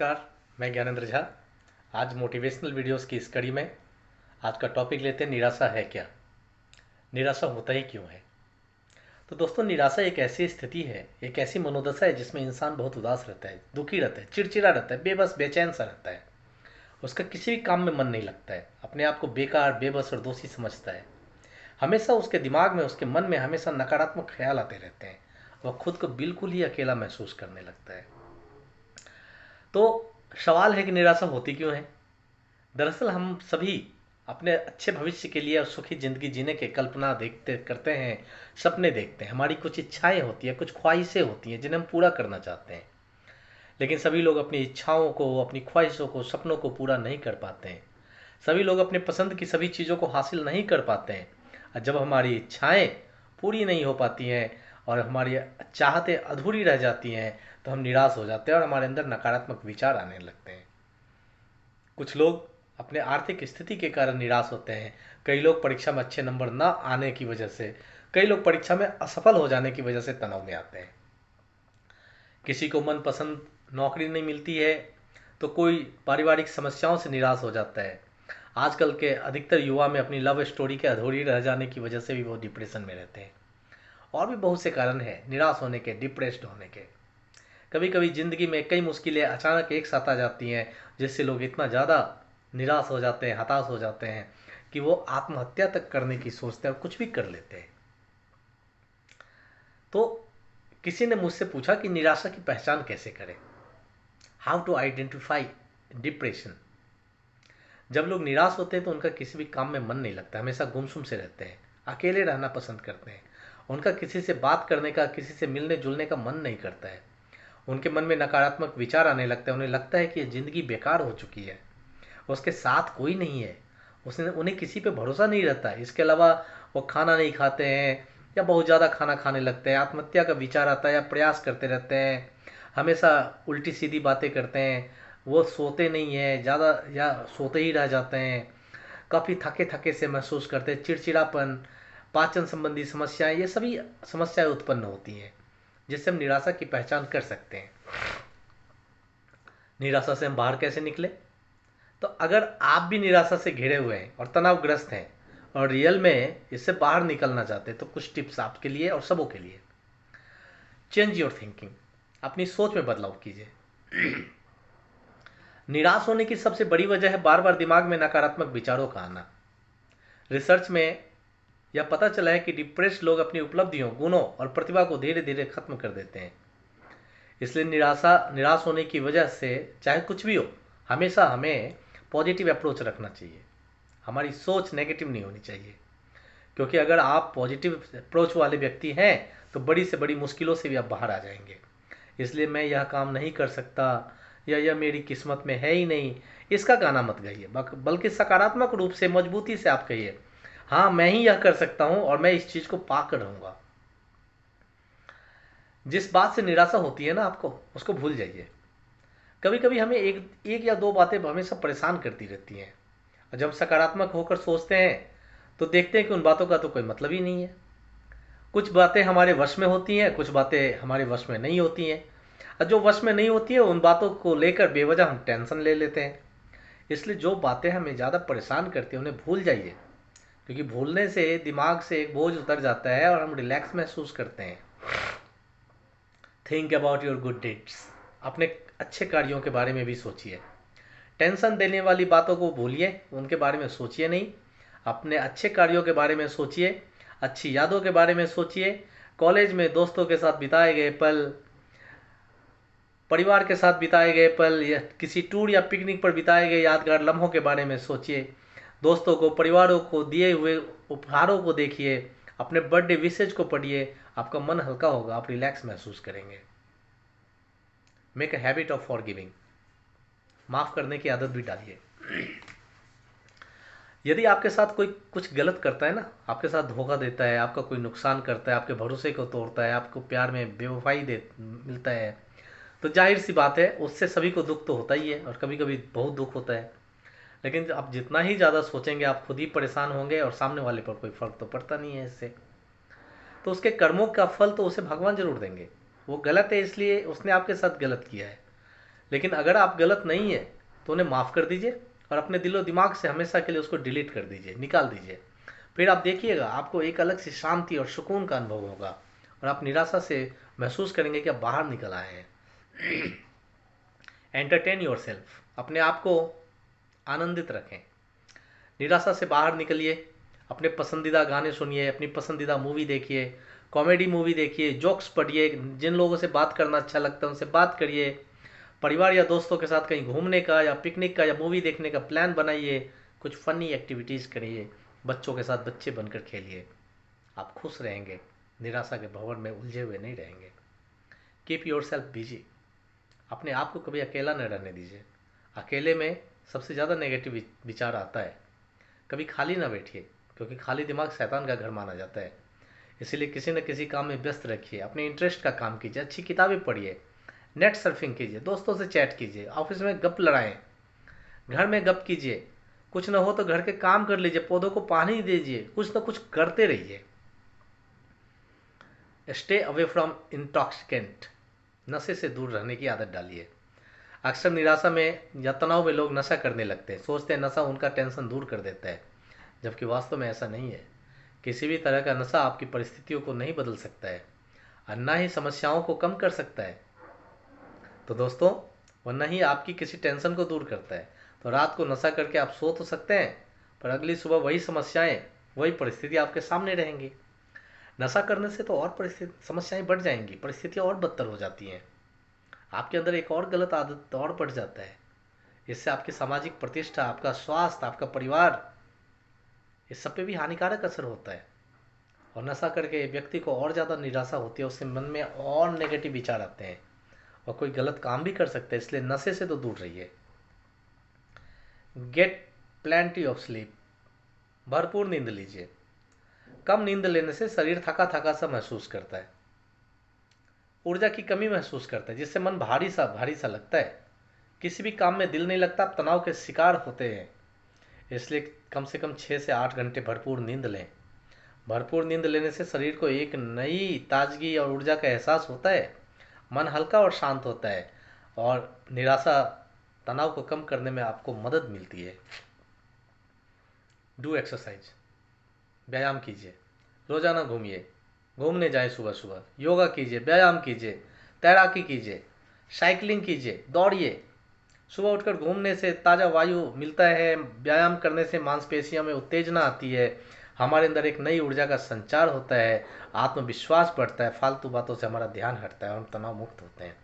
नमस्कार। मैं ज्ञानेंद्र झा। आज मोटिवेशनल वीडियोस की इस कड़ी में आज का टॉपिक लेते हैं, निराशा है क्या, निराशा होता ही क्यों है। तो दोस्तों, निराशा एक ऐसी स्थिति है, एक ऐसी मनोदशा है जिसमें इंसान बहुत उदास रहता है, दुखी रहता है, चिड़चिड़ा रहता है, बेबस बेचैन सा रहता है। उसका किसी भी काम में मन नहीं लगता है, अपने आप को बेकार, बेबस और दोषी समझता है। हमेशा उसके दिमाग में, उसके मन में हमेशा नकारात्मक ख्याल आते रहते हैं। वह खुद को बिल्कुल ही अकेला महसूस करने लगता है। तो सवाल है कि निराशा होती क्यों है। दरअसल हम सभी अपने अच्छे भविष्य के लिए और सुखी ज़िंदगी जीने के कल्पना देखते करते हैं, सपने देखते हैं, हमारी कुछ इच्छाएं होती हैं, कुछ ख्वाहिशें होती हैं जिन्हें हम पूरा करना चाहते हैं। लेकिन सभी लोग अपनी इच्छाओं को, अपनी ख्वाहिशों को, सपनों को पूरा नहीं कर पाते हैं। सभी लोग अपने पसंद की सभी चीज़ों को हासिल नहीं कर पाते हैं। और जब हमारी इच्छाएं पूरी नहीं हो पाती हैं और हमारी चाहतें अधूरी रह जाती हैं, तो हम निराश हो जाते हैं और हमारे अंदर नकारात्मक विचार आने लगते हैं। कुछ लोग अपने आर्थिक स्थिति के कारण निराश होते हैं। कई लोग परीक्षा में अच्छे नंबर न आने की वजह से, कई लोग परीक्षा में असफल हो जाने की वजह से तनाव में आते हैं। किसी को मनपसंद नौकरी नहीं मिलती है, तो कोई पारिवारिक समस्याओं से निराश हो जाता है। आजकल के अधिकतर युवा में अपनी लव स्टोरी के अधूरी रह जाने की वजह से भी वो डिप्रेशन में रहते हैं। और भी बहुत से कारण हैं निराश होने के, डिप्रेस्ड होने के। कभी कभी ज़िंदगी में कई मुश्किलें अचानक एक साथ आ जाती हैं, जिससे लोग इतना ज़्यादा निराश हो जाते हैं, हताश हो जाते हैं कि वो आत्महत्या तक करने की सोचते हैं और कुछ भी कर लेते हैं। तो किसी ने मुझसे पूछा कि निराशा की पहचान कैसे करें, हाउ टू आइडेंटिफाई डिप्रेशन। जब लोग निराश होते हैं तो उनका किसी भी काम में मन नहीं लगता, हमेशा गुमसुम से रहते हैं, अकेले रहना पसंद करते हैं। उनका किसी से बात करने का, किसी से मिलने जुलने का मन नहीं करता है। उनके मन में नकारात्मक विचार आने लगते हैं, उन्हें लगता है कि ये ज़िंदगी बेकार हो चुकी है, उसके साथ कोई नहीं है, उसने उन्हें किसी पे भरोसा नहीं रहता है। इसके अलावा वो खाना नहीं खाते हैं या बहुत ज़्यादा खाना खाने लगते हैं, आत्महत्या का विचार आता है या प्रयास करते रहते हैं, हमेशा उल्टी सीधी बातें करते हैं, वो सोते नहीं हैं ज़्यादा या सोते ही रह जाते हैं, काफ़ी थके थके से महसूस करते हैं, चिड़चिड़ापन, पाचन संबंधी समस्याएं, ये सभी समस्याएं उत्पन्न होती हैं, जिससे हम निराशा की पहचान कर सकते हैं। निराशा से हम बाहर कैसे निकले। तो अगर आप भी निराशा से घिरे हुए हैं और तनावग्रस्त हैं और रियल में इससे बाहर निकलना चाहते हैं, तो कुछ टिप्स आपके लिए और सबों के लिए। चेंज योर थिंकिंग, अपनी सोच में बदलाव कीजिए। निराश होने की सबसे बड़ी वजह है बार बार दिमाग में नकारात्मक विचारों का आना। रिसर्च में यह पता चला है कि डिप्रेस्ड लोग अपनी उपलब्धियों, गुणों और प्रतिभा को धीरे धीरे खत्म कर देते हैं। इसलिए निराश होने की वजह से चाहे कुछ भी हो, हमेशा हमें पॉजिटिव अप्रोच रखना चाहिए। हमारी सोच नेगेटिव नहीं होनी चाहिए, क्योंकि अगर आप पॉजिटिव अप्रोच वाले व्यक्ति हैं तो बड़ी से बड़ी मुश्किलों से भी आप बाहर आ जाएंगे। इसलिए मैं यह काम नहीं कर सकता या यह मेरी किस्मत में है ही नहीं, इसका गाना मत गाइए, बल्कि सकारात्मक रूप से, मजबूती से आप कहिए, हाँ मैं ही यह कर सकता हूँ और मैं इस चीज़ को पा कर रहूँगा। जिस बात से निराशा होती है ना आपको, उसको भूल जाइए। कभी कभी हमें एक एक या दो बातें हमेशा परेशान करती रहती हैं, और जब सकारात्मक होकर सोचते हैं तो देखते हैं कि उन बातों का तो कोई मतलब ही नहीं है। कुछ बातें हमारे वश में होती हैं, कुछ बातें हमारे वश में नहीं होती हैं, और जो वश में नहीं होती है उन बातों को लेकर बेवजह हम टेंशन ले लेते हैं। इसलिए जो बातें हमें ज़्यादा परेशान करती हैं उन्हें भूल जाइए, क्योंकि भूलने से दिमाग से एक बोझ उतर जाता है और हम रिलैक्स महसूस करते हैं। Think about your good deeds, अपने अच्छे कार्यों के बारे में भी सोचिए। टेंशन देने वाली बातों को भूलिए, उनके बारे में सोचिए नहीं। अपने अच्छे कार्यों के बारे में सोचिए, अच्छी यादों के बारे में सोचिए। कॉलेज में दोस्तों के साथ बिताए गए पल, परिवार के साथ बिताए गए पल, या किसी टूर या पिकनिक पर बिताए गए यादगार लम्हों के बारे में सोचिए। दोस्तों को, परिवारों को दिए हुए उपहारों को देखिए, अपने बर्थडे विशेज को पढ़िए। आपका मन हल्का होगा, आप रिलैक्स महसूस करेंगे। Make a habit of forgiving, माफ़ करने की आदत भी डालिए। यदि आपके साथ कोई कुछ गलत करता है ना, आपके साथ धोखा देता है, आपका कोई नुकसान करता है, आपके भरोसे को तोड़ता है, आपको प्यार में बेवफाई दे मिलता है, तो जाहिर सी बात है उससे सभी को दुख तो होता ही है, और कभी कभी बहुत दुख होता है। लेकिन आप जितना ही ज़्यादा सोचेंगे आप खुद ही परेशान होंगे, और सामने वाले पर कोई फर्क तो पड़ता नहीं है इससे। तो उसके कर्मों का फल तो उसे भगवान जरूर देंगे। वो गलत है इसलिए उसने आपके साथ गलत किया है, लेकिन अगर आप गलत नहीं है तो उन्हें माफ़ कर दीजिए और अपने दिलो दिमाग से हमेशा के लिए उसको डिलीट कर दीजिए, निकाल दीजिए। फिर आप देखिएगा आपको एक अलग सी शांति और सुकून का अनुभव होगा और आप निराशा से महसूस करेंगे कि आप बाहर निकल आए हैं। एंटरटेन योर सेल्फ, अपने आप को आनंदित रखें। निराशा से बाहर निकलिए, अपने पसंदीदा गाने सुनिए, अपनी पसंदीदा मूवी देखिए, कॉमेडी मूवी देखिए, जोक्स पढ़िए, जिन लोगों से बात करना अच्छा लगता है उनसे बात करिए, परिवार या दोस्तों के साथ कहीं घूमने का या पिकनिक का या मूवी देखने का प्लान बनाइए, कुछ फनी एक्टिविटीज़ करिए, बच्चों के साथ बच्चे बनकर खेलिए। आप खुश रहेंगे, निराशा के भंवर में उलझे हुए नहीं रहेंगे। कीप योर सेल्फ बिजी, अपने आप को कभी अकेला न रहने दीजिए। अकेले में सबसे ज़्यादा नेगेटिव विचार आता है। कभी खाली ना बैठिए, क्योंकि खाली दिमाग शैतान का घर माना जाता है। इसीलिए किसी न किसी काम में व्यस्त रखिए, अपने इंटरेस्ट का काम कीजिए, अच्छी किताबें पढ़िए, नेट सर्फिंग कीजिए, दोस्तों से चैट कीजिए, ऑफिस में गप लड़ाएं, घर में गप कीजिए, कुछ ना हो तो घर के काम कर लीजिए, पौधों को पानी दीजिए, कुछ ना कुछ करते रहिए। स्टे अवे फ्रॉम इंटॉक्सिकेंट, नशे से दूर रहने की आदत डालिए। अक्सर निराशा में या तनाव में लोग नशा करने लगते हैं, सोचते हैं नशा उनका टेंशन दूर कर देता है, जबकि वास्तव में ऐसा नहीं है। किसी भी तरह का नशा आपकी परिस्थितियों को नहीं बदल सकता है और ना ही समस्याओं को कम कर सकता है। तो दोस्तों, वरना ही आपकी किसी टेंशन को दूर करता है। तो रात को नशा करके आप सो तो सकते हैं, पर अगली सुबह वही समस्याएं, वही परिस्थिति आपके सामने रहेंगी। नशा करने से तो और परिस्थिति समस्याएं बढ़ जाएंगी, परिस्थितियां और बदतर हो जाती हैं, आपके अंदर एक और गलत आदत और बढ़ जाता है। इससे आपकी सामाजिक प्रतिष्ठा, आपका स्वास्थ्य, आपका परिवार, इस सब पे भी हानिकारक असर होता है। और नशा करके व्यक्ति को और ज़्यादा निराशा होती है, उसके मन में और नेगेटिव विचार आते हैं और कोई गलत काम भी कर सकते हैं। इसलिए नशे से तो दूर रहिए। गेट प्लेंटी ऑफ स्लीप, भरपूर नींद लीजिए। कम नींद लेने से शरीर थका थका सा महसूस करता है, ऊर्जा की कमी महसूस करता है, जिससे मन भारी सा लगता है, किसी भी काम में दिल नहीं लगता, आप तनाव के शिकार होते हैं। इसलिए कम से कम 6 से 8 घंटे भरपूर नींद लें। भरपूर नींद लेने से शरीर को एक नई ताजगी और ऊर्जा का एहसास होता है, मन हल्का और शांत होता है और निराशा तनाव को कम करने में आपको मदद मिलती है। डू एक्सरसाइज, व्यायाम कीजिए, रोजाना घूमिए, घूमने जाएं सुबह सुबह, योगा कीजिए, व्यायाम कीजिए, तैराकी कीजिए, साइकिलिंग कीजिए, दौड़िए। सुबह उठकर घूमने से ताज़ा वायु मिलता है, व्यायाम करने से मांसपेशियों में उत्तेजना आती है, हमारे अंदर एक नई ऊर्जा का संचार होता है, आत्मविश्वास बढ़ता है, फालतू बातों से हमारा ध्यान हटता है और हम तनाव मुक्त होते हैं।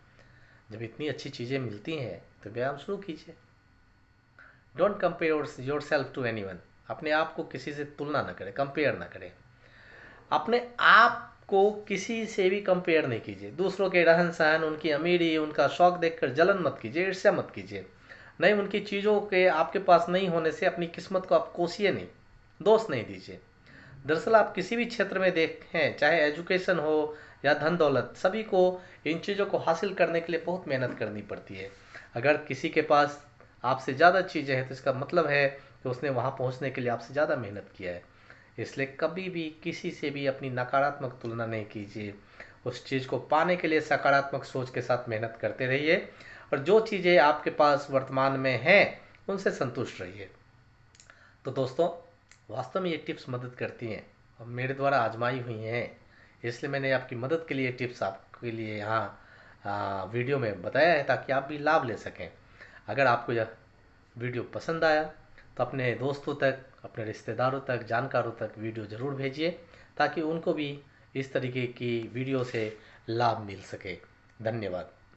जब इतनी अच्छी चीज़ें मिलती हैं तो व्यायाम शुरू कीजिए। Don't compare yourself to anyone, अपने आप को किसी से तुलना न करें, कंपेयर न करें। अपने आप को किसी से भी कंपेयर नहीं कीजिए। दूसरों के रहन सहन, उनकी अमीरी, उनका शौक देखकर जलन मत कीजिए, ईर्ष्या मत कीजिए। नहीं, उनकी चीज़ों के आपके पास नहीं होने से अपनी किस्मत को आप कोसिए नहीं, दोष नहीं दीजिए। दरअसल आप किसी भी क्षेत्र में देखें, चाहे एजुकेशन हो या धन दौलत, सभी को इन चीज़ों को हासिल करने के लिए बहुत मेहनत करनी पड़ती है। अगर किसी के पास आपसे ज़्यादा चीज़ें हैं तो इसका मतलब है कि उसने वहाँ पहुँचने के लिए आपसे ज़्यादा मेहनत किया है। इसलिए कभी भी किसी से भी अपनी नकारात्मक तुलना नहीं कीजिए। उस चीज़ को पाने के लिए सकारात्मक सोच के साथ मेहनत करते रहिए और जो चीज़ें आपके पास वर्तमान में हैं उनसे संतुष्ट रहिए। तो दोस्तों, वास्तव में ये टिप्स मदद करती हैं और मेरे द्वारा आजमाई हुई हैं, इसलिए मैंने आपकी मदद के लिए टिप्स आपके लिए यहाँ वीडियो में बताया है, ताकि आप भी लाभ ले सकें। अगर आपको यह वीडियो पसंद आया तो अपने दोस्तों तक, अपने रिश्तेदारों तक, जानकारों तक वीडियो ज़रूर भेजिए, ताकि उनको भी इस तरीके की वीडियो से लाभ मिल सके। धन्यवाद।